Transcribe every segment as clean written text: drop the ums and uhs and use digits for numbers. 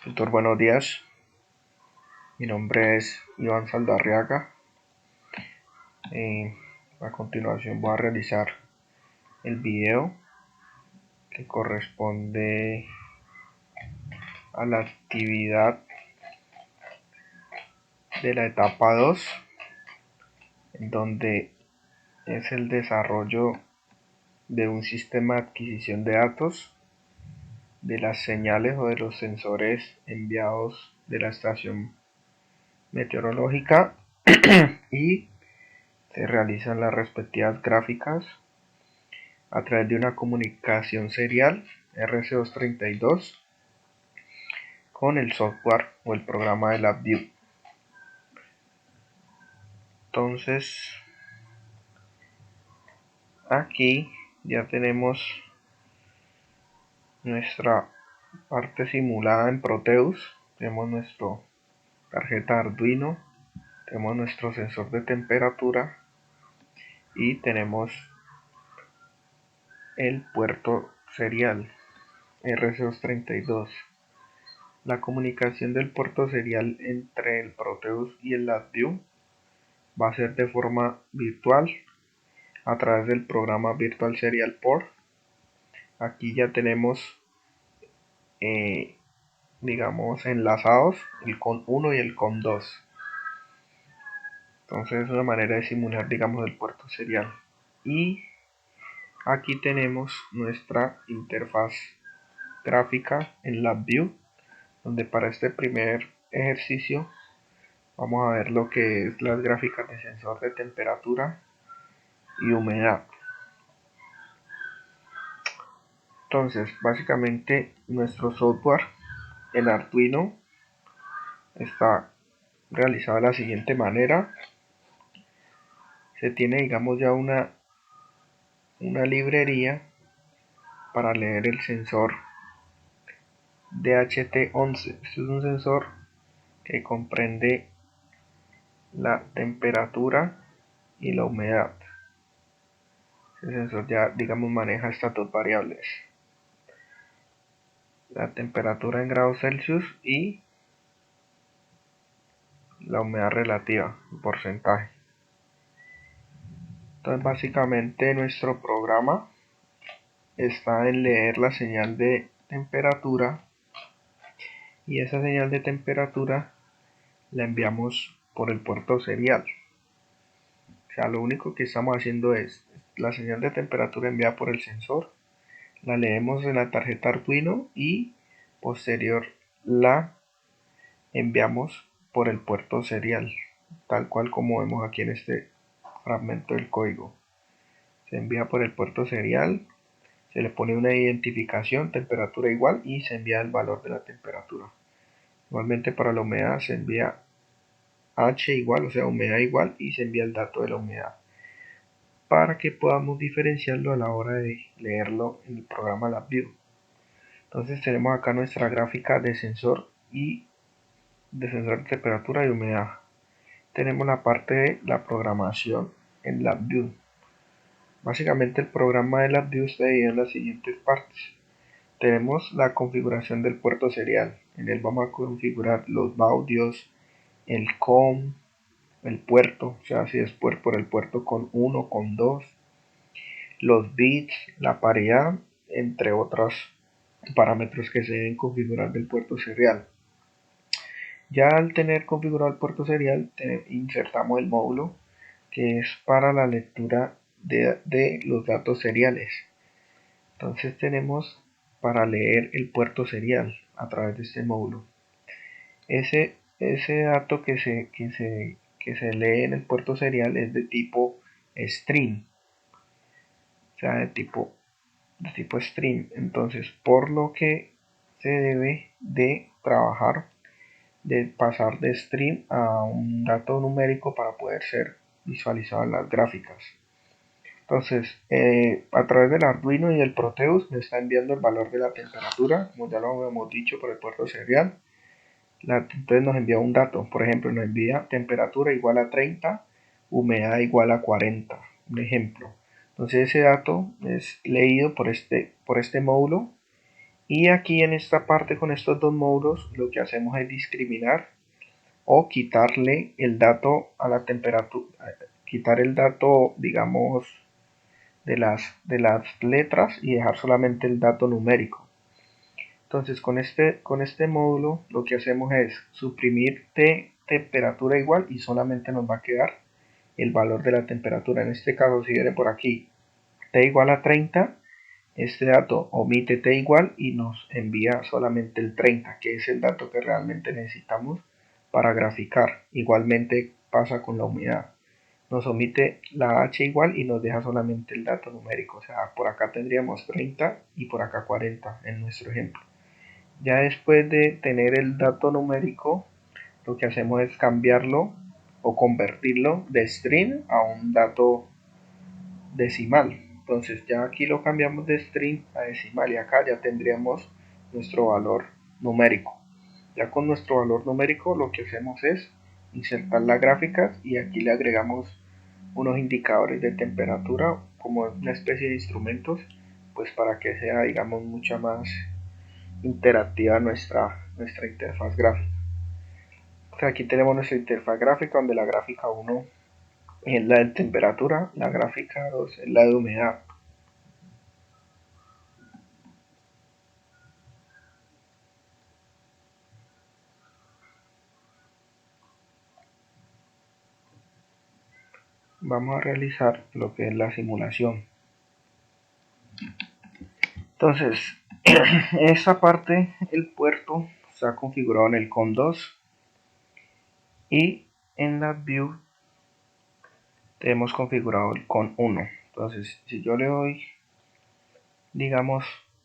Tutor, buenos días. Mi nombre es Iván Saldarriaga. A continuación voy a realizar el video que corresponde a la actividad de la etapa 2, en donde es el desarrollo de un sistema de adquisición de datos de las señales o de los sensores enviados de la estación meteorológica y se realizan las respectivas gráficas a través de una comunicación serial RC232 con el software o el programa de LabVIEW. Entonces, aquí ya tenemos nuestra parte simulada en Proteus. Tenemos nuestra tarjeta Arduino, tenemos nuestro sensor de temperatura y tenemos el puerto serial RC232. La comunicación del puerto serial entre el Proteus y el LabVIEW va a ser de forma virtual a través del programa Virtual Serial Port. Aquí ya tenemos digamos enlazados el CON 1 y el CON 2. Entonces es una manera de simular, digamos, el puerto serial. Y aquí tenemos nuestra interfaz gráfica en LabVIEW, donde para este primer ejercicio vamos a ver lo que es las gráficas de sensor de temperatura y humedad. Entonces, básicamente nuestro software en Arduino está realizado de la siguiente manera. Se tiene, digamos, ya una librería para leer el sensor DHT11. Este es un sensor que comprende la temperatura y la humedad. El sensor ya, digamos, maneja estas dos variables: la temperatura en grados Celsius y la humedad relativa, el porcentaje. Entonces, básicamente nuestro programa está en leer la señal de temperatura, y esa señal de temperatura la enviamos por el puerto serial. O sea, lo único que estamos haciendo es la señal de temperatura enviada por el sensor, la leemos en la tarjeta Arduino y posterior la enviamos por el puerto serial, tal cual como vemos aquí en este fragmento del código. Se envía por el puerto serial, se le pone una identificación, temperatura igual, y se envía el valor de la temperatura. Igualmente para la humedad se envía H igual, o sea, humedad igual, y se envía el dato de la humedad para que podamos diferenciarlo a la hora de leerlo en el programa LabVIEW. Entonces tenemos acá nuestra gráfica de sensor de temperatura y humedad. Tenemos la parte de la programación en LabVIEW. Básicamente el programa de LabVIEW está dividido en las siguientes partes. Tenemos la configuración del puerto serial. En él vamos a configurar los baudios, el COM, el puerto, o sea, si es por el puerto con 1, con 2, los bits, la paridad, entre otros parámetros que se deben configurar del puerto serial. Ya al tener configurado el puerto serial, insertamos el módulo que es para la lectura de los datos seriales. Entonces tenemos para leer el puerto serial a través de este módulo. Ese dato que se lee en el puerto serial es de tipo string, o sea, de tipo string. Entonces, por lo que se debe de trabajar de pasar de string a un dato numérico para poder ser visualizado en las gráficas. Entonces, a través del Arduino y el Proteus me está enviando el valor de la temperatura, como ya lo hemos dicho, por el puerto serial. Entonces nos envía un dato, por ejemplo, nos envía temperatura igual a 30, humedad igual a 40, un ejemplo. Entonces ese dato es leído por este módulo Y aquí en esta parte con estos dos módulos lo que hacemos es discriminar o quitarle el dato a la temperatura, quitar el dato, digamos, de las letras y dejar solamente el dato numérico. Entonces con este módulo lo que hacemos es suprimir t temperatura igual y solamente nos va a quedar el valor de la temperatura. En este caso, si viene por aquí t igual a 30, este dato omite t igual y nos envía solamente el 30, que es el dato que realmente necesitamos para graficar. Igualmente pasa con la humedad. Nos omite la h igual y nos deja solamente el dato numérico. O sea, por acá tendríamos 30 y por acá 40 en nuestro ejemplo. Ya después de tener el dato numérico, lo que hacemos es cambiarlo o convertirlo de string a un dato decimal. Entonces ya aquí lo cambiamos de string a decimal y acá ya tendríamos nuestro valor numérico. Ya con nuestro valor numérico lo que hacemos es insertar las gráficas y aquí le agregamos unos indicadores de temperatura como una especie de instrumentos, pues para que sea, digamos, mucha más interactiva nuestra interfaz gráfica. O sea, aquí tenemos nuestra interfaz gráfica donde la gráfica 1 es la de temperatura, la gráfica 2 es la de humedad. Vamos a realizar lo que es la simulación. Entonces, en esta parte el puerto está configurado en el COM2 y en la view tenemos configurado el COM1. Entonces, si yo le doy, digamos,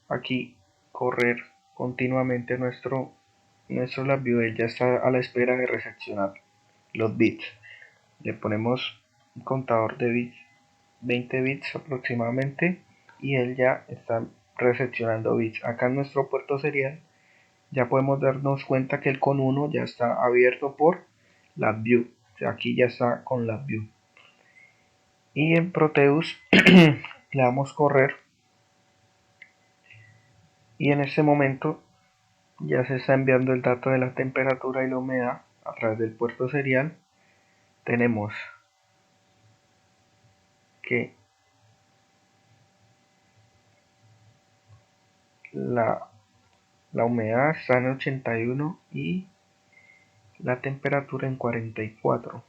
aquí correr continuamente nuestro LabVIEW, él ya está a la espera de recepcionar los bits. Le ponemos un contador de bits, 20 bits aproximadamente, y él ya está recepcionando bits. Acá en nuestro puerto serial ya podemos darnos cuenta que el COM1 ya está abierto por LabVIEW. O sea, aquí ya está con LabVIEW. Y en Proteus le damos correr y en este momento ya se está enviando el dato de la temperatura y la humedad a través del puerto serial. Tenemos que la humedad está en 81 y la temperatura en 44.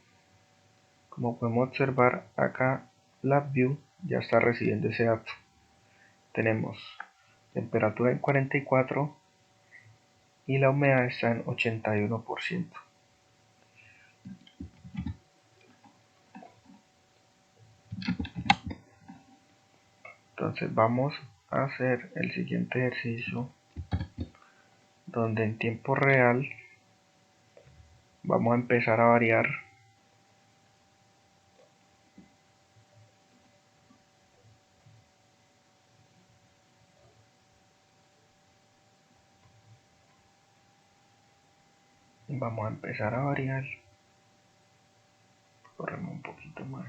Como podemos observar acá, LabVIEW ya está recibiendo ese dato. Tenemos temperatura en 44 y la humedad está en 81%. Entonces vamos a hacer el siguiente ejercicio donde en tiempo real vamos a empezar a variar corremos un poquito más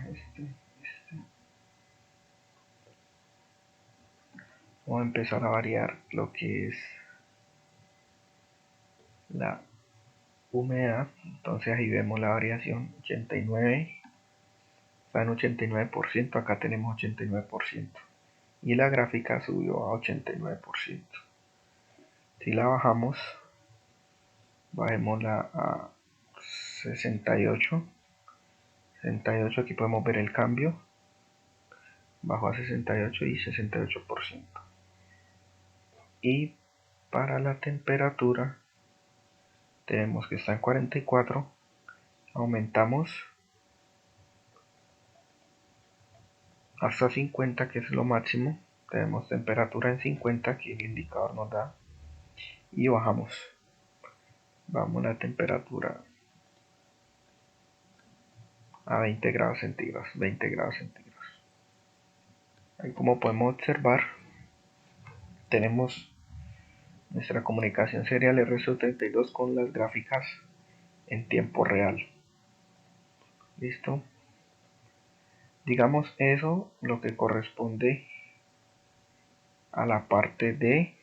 vamos a empezar a variar lo que es la humedad. Entonces ahí vemos la variación, 89 está en 89%, acá tenemos 89% y la gráfica subió a 89%. Si la bajamos, bajémosla a 68, aquí podemos ver el cambio, bajó a 68 y 68%. Y para la temperatura tenemos que está en 44, aumentamos hasta 50, que es lo máximo. Tenemos temperatura en 50 que el indicador nos da, y bajamos, vamos la temperatura a 20 grados centígrados. Ahí, como podemos observar, tenemos nuestra comunicación serial RS32 con las gráficas en tiempo real. Listo. Digamos eso lo que corresponde a la parte de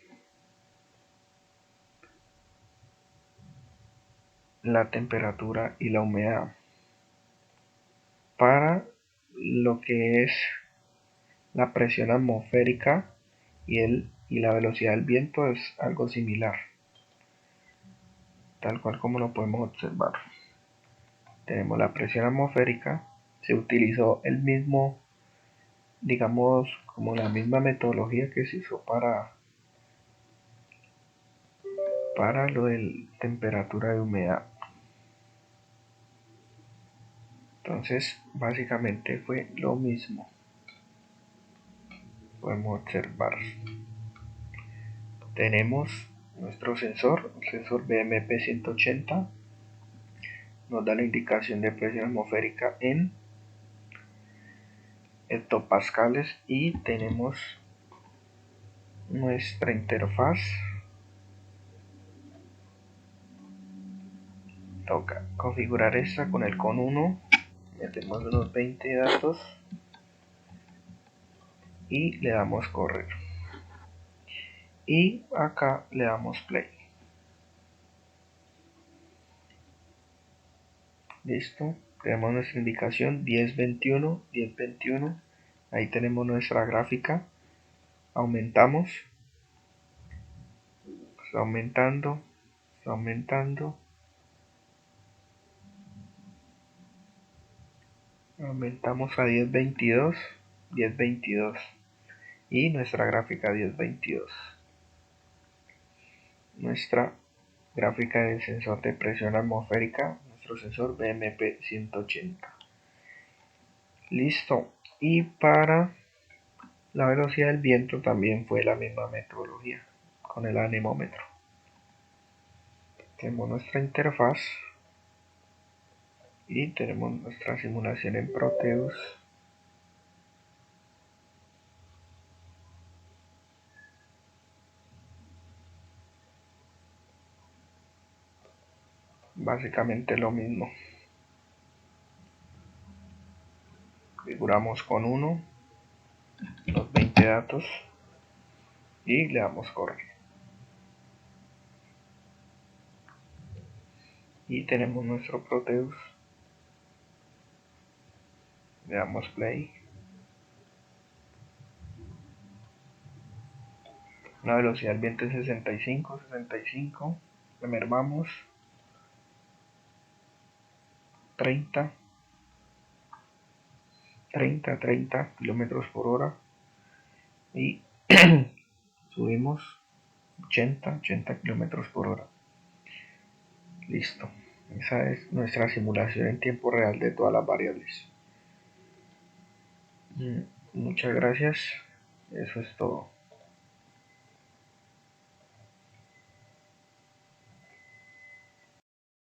la temperatura y la humedad. Para lo que es la presión atmosférica y la velocidad del viento es algo similar, tal cual como lo podemos observar. Tenemos la presión atmosférica, se utilizó el mismo, digamos, como la misma metodología que se usó para lo de temperatura y humedad. Entonces, básicamente fue lo mismo. Podemos observar. Tenemos nuestro sensor, el sensor BMP 180, nos da la indicación de presión atmosférica en hectopascales y tenemos nuestra interfaz. Toca configurar esta con el con 1, metemos unos 20 datos y le damos correr. Y acá le damos play. Listo, tenemos nuestra indicación 1021, 1021. Ahí tenemos nuestra gráfica. Aumentamos, está aumentando, está aumentando. Aumentamos a 1022, 1022 y nuestra gráfica 1022. Nuestra gráfica del sensor de presión atmosférica, nuestro sensor BMP 180. Listo. Y para la velocidad del viento también fue la misma metodología con el anemómetro. Tenemos nuestra interfaz y tenemos nuestra simulación en Proteus. Básicamente lo mismo. Configuramos con 1 los 20 datos y le damos correr. Y tenemos nuestro Proteus. Le damos play. Una velocidad del viento de 65, 65. Le mermamos 30, 30 kilómetros por hora. Y subimos 80 kilómetros por hora. Listo. Esa es nuestra simulación en tiempo real de todas las variables. Muchas gracias. Eso es todo.